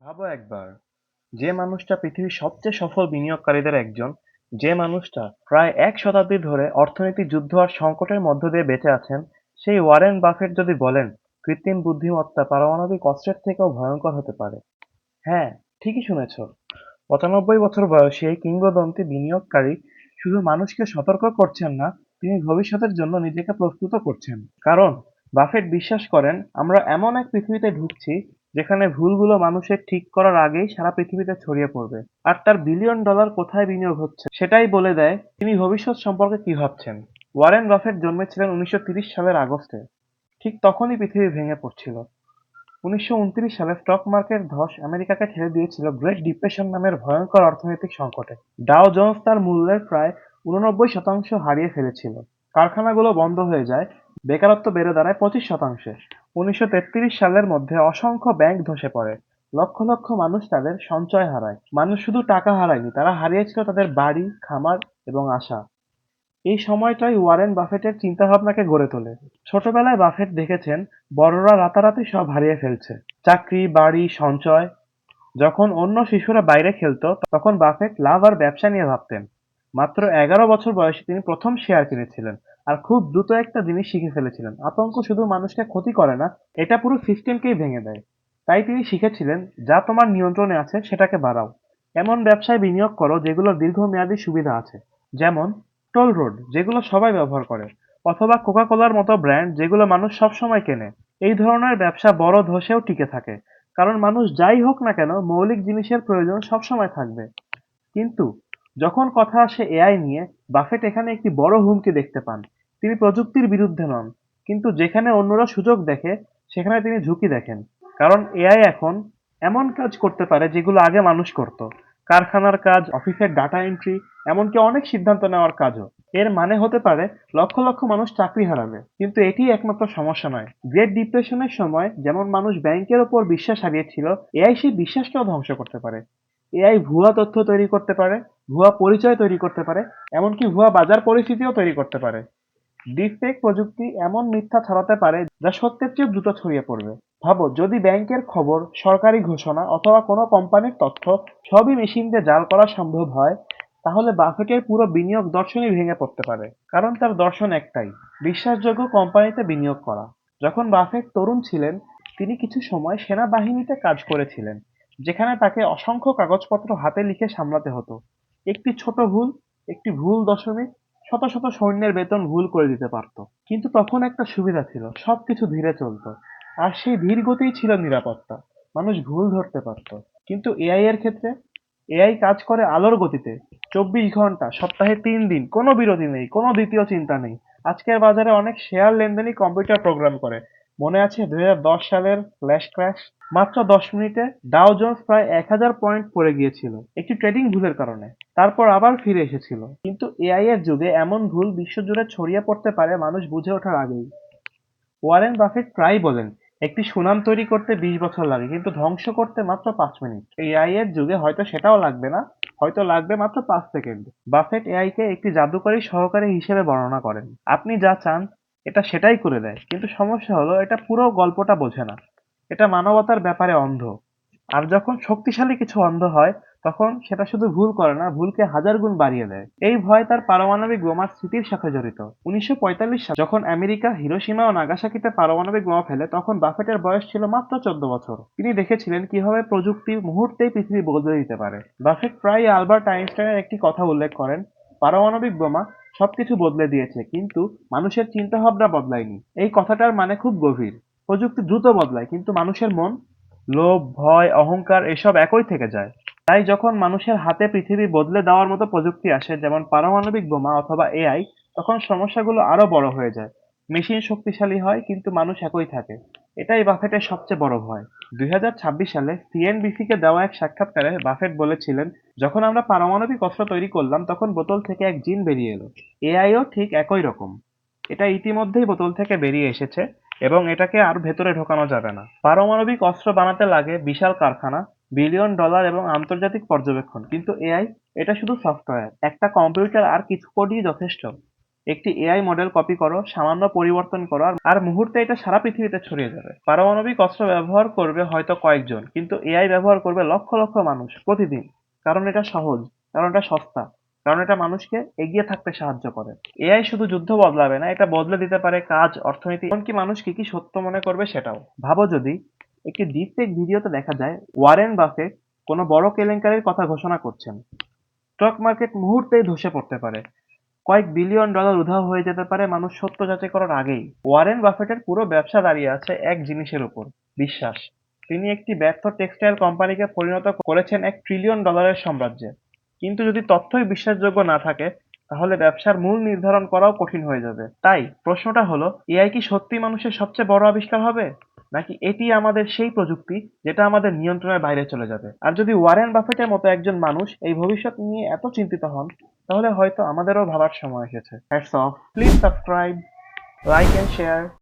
ভাবো একবার, যে মানুষটা পৃথিবীর সবচেয়ে সফল বিনিয়োগকারীদের একজন, যে মানুষটা প্রায় এক শতাব্দী ধরে অর্থনৈতিক যুদ্ধ আর সংকটের মধ্য দিয়ে বেঁচে আছেন, সেই ওয়ারেন বাফেট যদি বলেন কৃত্রিম বুদ্ধিমত্তা পারমাণবিক অস্ত্রের থেকেও ভয়ঙ্কর হতে পারে। হ্যাঁ, ঠিকই শুনেছ। ৯৫ বছর বয়সী এই কিংবদন্তি বিনিয়োগকারী শুধু মানুষকে সতর্ক করছেন না, তিনি ভবিষ্যতের জন্য নিজেকে প্রস্তুত করছেন। কারণ বাফেট বিশ্বাস করেন আমরা এমন এক পৃথিবীতে ঢুকছি যেখানে ভুলগুলো মানুষের ঠিক করার আগেই সারা পৃথিবীতে ছড়িয়ে পড়বে। আর তার বিলিয়ন ডলার কোথায় বিনিয়োগ হচ্ছে সেটাই বলে দেয় তিনি ভবিষ্যৎ সম্পর্কে কি ভাবছেন। ওয়ারেন বাফেট জন্মেছিলেন ১৯৩০ সালের আগস্টে। ঠিক তখনই পৃথিবী ভেঙে পড়ছিল। ১৯২৯ সালে স্টক মার্কেট ধস আমেরিকাকে ঠেলে দিয়েছিল গ্রেট ডিপ্রেশন নামের ভয়ঙ্কর অর্থনৈতিক সংকটে। ডাও জোন্স তার মূল্যের প্রায় ৮৯% হারিয়ে ফেলেছিল। কারখানাগুলো বন্ধ হয়ে যায়, বেকারত্ব বেড়ে দাঁড়ায় ২৫%। ১৯৩৩ সালের মধ্যে অসংখ্য ব্যাংক ধসে পড়ে, লক্ষ লক্ষ মানুষ তাদের সঞ্চয় হারায়। মানুষ শুধু টাকা হারায়নি, তারা হারিয়েছিল তাদের বাড়ি, খামার এবং আশা। এই সময়টাই ওয়ারেন বাফেটের চিন্তাভাবনাকে গড়ে তোলে। ছোটবেলায় বাফেট দেখেছেন বড়রা রাতারাতি সব হারিয়ে ফেলছে, চাকরি, বাড়ি, সঞ্চয়। যখন অন্য শিশুরা বাইরে খেলতো তখন বাফেট লাভ আর ব্যবসা নিয়ে ভাবতেন। মাত্র ১১ বছর বয়সে তিনি প্রথম শেয়ার কিনেছিলেন, আর খুব দ্রুত একটা জিনিস শিখে ফেলেছিলেন, আতঙ্ক শুধু মানুষকে ক্ষতি করে না, এটা পুরো সিস্টেমকেই ভেঙে দেয়। তাই তিনি শিখেছিলেন, যা তোমার নিয়ন্ত্রণে আছে সেটাকে বাড়াও। এমন ব্যবসায় বিনিয়োগ করো যেগুলোর দীর্ঘমেয়াদী সুবিধা আছে, যেমন টোল রোড, যেগুলো সবাই ব্যবহার করে, অথবা কোকা কোলার মতো ব্র্যান্ড যেগুলো মানুষ সবসময় কেনে। এই ধরনের ব্যবসা বড় ধসেও টিকে থাকে, কারণ মানুষ যাই হোক না কেন মৌলিক জিনিসের প্রয়োজন সবসময় থাকবে। কিন্তু যখন কথা আসে এআই নিয়ে, বাফেট এখানে একটি বড় হুমকি দেখতে পান। তিনি প্রযুক্তির বিরুদ্ধে নন, কিন্তু যেখানে অন্যরা সুযোগ দেখে সেখানে তিনি ঝুঁকি দেখেন। কারণ এআই এখন এমন কাজ করতে পারে যেগুলো আগে মানুষ করত, কারখানার কাজ, অফিসের ডাটা এন্ট্রি, এমনকি অনেক সিদ্ধান্ত নেওয়ার কাজও। এর মানে হতে পারে লক্ষ লক্ষ মানুষ চাকরি হারাবে, কিন্তু এটি একমাত্র সমস্যা নয়। গ্রেট ডিপ্রেশনের সময় যেমন মানুষ ব্যাংকের ওপর বিশ্বাস হারিয়েছিল, এআই সেই বিশ্বাসকেও ধ্বংস করতে পারে। এআই ভুয়া তথ্য তৈরি করতে পারে, ভুয়া পরিচয় তৈরি করতে পারে, এমনকি ভুয়া বাজার পরিস্থিতিও তৈরি করতে পারে। ডিপফেক প্রযুক্তি এমন মিথ্যা ছড়াতে পারে যা সত্যের চেয়ে দ্রুত ছড়িয়ে পড়বে। ভাবো, যদি ব্যাংকের খবর, সরকারি ঘোষণা অথবা কোনো কোম্পানির তথ্য সবই মেশিন দিয়ে জাল করা সম্ভব হয়, তাহলে বাফেটের পুরো বিনিয়োগ দর্শনই ভেঙে পড়তে পারে। কারণ তার দর্শন একটাই, বিশ্বাসযোগ্য কোম্পানিতে বিনিয়োগ করা। যখন বাফেট তরুণ ছিলেন, তিনি কিছু সময় সেনাবাহিনীতে কাজ করেছিলেন, যেখানে তাকে অসংখ্য কাগজপত্র হাতে লিখে সামলাতে হতো। একটি ছোট ভুল, একটি ভুল দশমিক শত শত সৈন্যের বেতন ভুল করে দিতে পারত। কিন্তু তখন একটা সুবিধা ছিল, সবকিছু ধীরে চলতো। আর সেই ধীর গতিই ছিল নিরাপত্তা। মানুষ ভুল ধরতে পারত। কিন্তু এআই এর ক্ষেত্রে, এআই কাজ করে আলোর গতিতে, ২৪ ঘন্টা, সপ্তাহে ৩ দিন, কোনো বিরতি নেই, কোনো দ্বিতীয় চিন্তা নেই। আজকের বাজারে অনেক শেয়ার লেনদেনই কম্পিউটার প্রোগ্রাম করে। মনে আছে ২০১০ সালের ফ্ল্যাশ ক্র্যাশ? মাত্র ১০ মিনিটে ডাও জোন্স প্রায় ১,০০০ পয়েন্ট পড়ে গিয়েছিল, একটি ট্রেডিং ভুলের কারণে। তারপর আবার ফিরে এসেছিল। কিন্তু এআই এর যুগে এমন ভুল বিশ্বজুড়ে ছড়িয়ে পড়তে পারে মানুষ বুঝে ওঠার আগেই। ওয়ারেন বাফেট প্রায়ই বলেন, একটি সুনাম তৈরি করতে ২০ বছর লাগে, কিন্তু ধ্বংস করতে মাত্র ৫ মিনিট। এআই এর যুগে হয়তো সেটাও লাগবে না, হয়তো লাগবে মাত্র ৫ সেকেন্ড। বাফেট এআই কে একটি জাদুকরী সহকারী হিসেবে বর্ণনা করেন। আপনি যা চান এটা সেটাই করে দেয়, কিন্তু সমস্যা হলো এটা পুরো গল্পটা বোঝে না। এটা মানবতার ব্যাপারে অন্ধ। আর যখন শক্তিশালী কিছু অন্ধ হয়, তখন সেটা শুধু ভুল করে না, ভুলকে হাজার গুণ বাড়িয়ে দেয়। এই ভয় তার পারমাণবিক বোমার স্মৃতির সাথে জড়িত। ১৯৪৫ সালে যখন আমেরিকা হিরোশিমা ও নাগাসাকিতে পারমাণবিক বোমা ফেলে, তখন বাফেটের বয়স ছিল মাত্র ১৪ বছর। তিনি দেখেছিলেন কিভাবে প্রযুক্তি মুহূর্তেই পৃথিবী বদলে দিতে পারে। বাফেট প্রায়ই আলবার্ট আইনস্টাইনের একটি কথা উল্লেখ করেন, পারমাণবিক বোমা সবকিছু বদলে দিয়েছে, কিন্তু মানুষের চিন্তাভাবনা বদলায়নি। এই কথাটার মানে খুব গভীর। প্রযুক্তি দ্রুত বদলায়, কিন্তু মানুষের মন, লোভ, ভয়, অহংকার এসব একই থেকে যায়। তাই যখন মানুষের হাতে পৃথিবী বদলে দেওয়ার মতো প্রযুক্তি আসে, যেমন পারমাণবিক বোমা অথবা এআই, তখন সমস্যাগুলো আরো বড় হয়ে যায়। মেশিন শক্তিশালী হয়, কিন্তু মানুষ একই থাকে। এটাই বাফেটের সবচেয়ে বড় ভয়। ২০২৬ সালে সিএনবিসিকে দেওয়া এক সাক্ষাৎকারে বাফেট বলেছিলেন, যখন আমরা পারমাণবিক অস্ত্র তৈরি করলাম তখন বোতল থেকে এক জিন বেরিয়ে এলো। এআইও ঠিক একই রকম। এটা ইতিমধ্যেই বোতল থেকে বেরিয়ে এসেছে, এবং এটাকে আর ভেতরে ঢোকানো যাবে না। পারমাণবিক অস্ত্র বানাতে লাগে বিশাল কারখানা, বিলিয়ন ডলার এবং আন্তর্জাতিক পর্যবেক্ষণ, কিন্তু এআই, এটা শুধু সফটওয়্যার। একটা কম্পিউটার আর কিছু কোডই যথেষ্ট। একটি এআই মডেল কপি করো, সামান্য পরিবর্তন করো, আর মুহূর্তে এটা সারা পৃথিবীতে ছড়িয়ে যাবে। পারমাণবিক অস্ত্র ব্যবহার করবে হয়তো কয়েকজন, কিন্তু এআই ব্যবহার করবে লক্ষ লক্ষ মানুষ প্রতিদিন। কারণ এটা সহজ, কারণ এটা সস্তা, কারণ এটা মানুষকে এগিয়ে থাকতে সাহায্য করে। এআই শুধু যুদ্ধ বদলাবে না, এটা বদলে দিতে পারে কাজ, অর্থনীতি, এমনকি মানুষ কি কি সত্য মনে করবে সেটাও। ভাবো যদি একটি ডিপফেক ভিডিওতে দেখা যায় ওয়ারেন বাফেট কোনো বড় কেলেঙ্কারির কথা ঘোষণা করছেন, স্টক মার্কেট মুহূর্তেই ধসে পড়তে পারে, কয়েক বিলিয়ন ডলার উধাও হয়ে যেতে পারে মানুষ সত্য যাচাই করার আগেই। ওয়ারেন বাফেটের পুরো ব্যবসা দাঁড়িয়ে আছে এক জিনিসের উপর, বিশ্বাস। তিনি একটি ব্যর্থ টেক্সটাইল কোম্পানিকে পরিণত করেছেন $1 ট্রিলিয়ন সাম্রাজ্যে। কিন্তু যদি তথ্যই বিশ্বাসযোগ্য না থাকে, তাহলে ব্যবসার মূল নির্ধারণ করাও কঠিন হয়ে যাবে। তাই প্রশ্নটা হলো, এআই কি সত্যি মানুষের সবচেয়ে বড় আবিষ্কার হবে, নাকি এটি আমাদের সেই প্রযুক্তি যেটা আমাদের নিয়ন্ত্রণের বাইরে চলে যাবে? আর যদি ওয়ারেন বাফেটের মতো একজন মানুষ এই ভবিষ্যৎ নিয়ে এত চিন্তিত হন, তাহলে হয়তো আমাদেরও ভাবার সময় এসেছে। Hats off, please subscribe, like and share.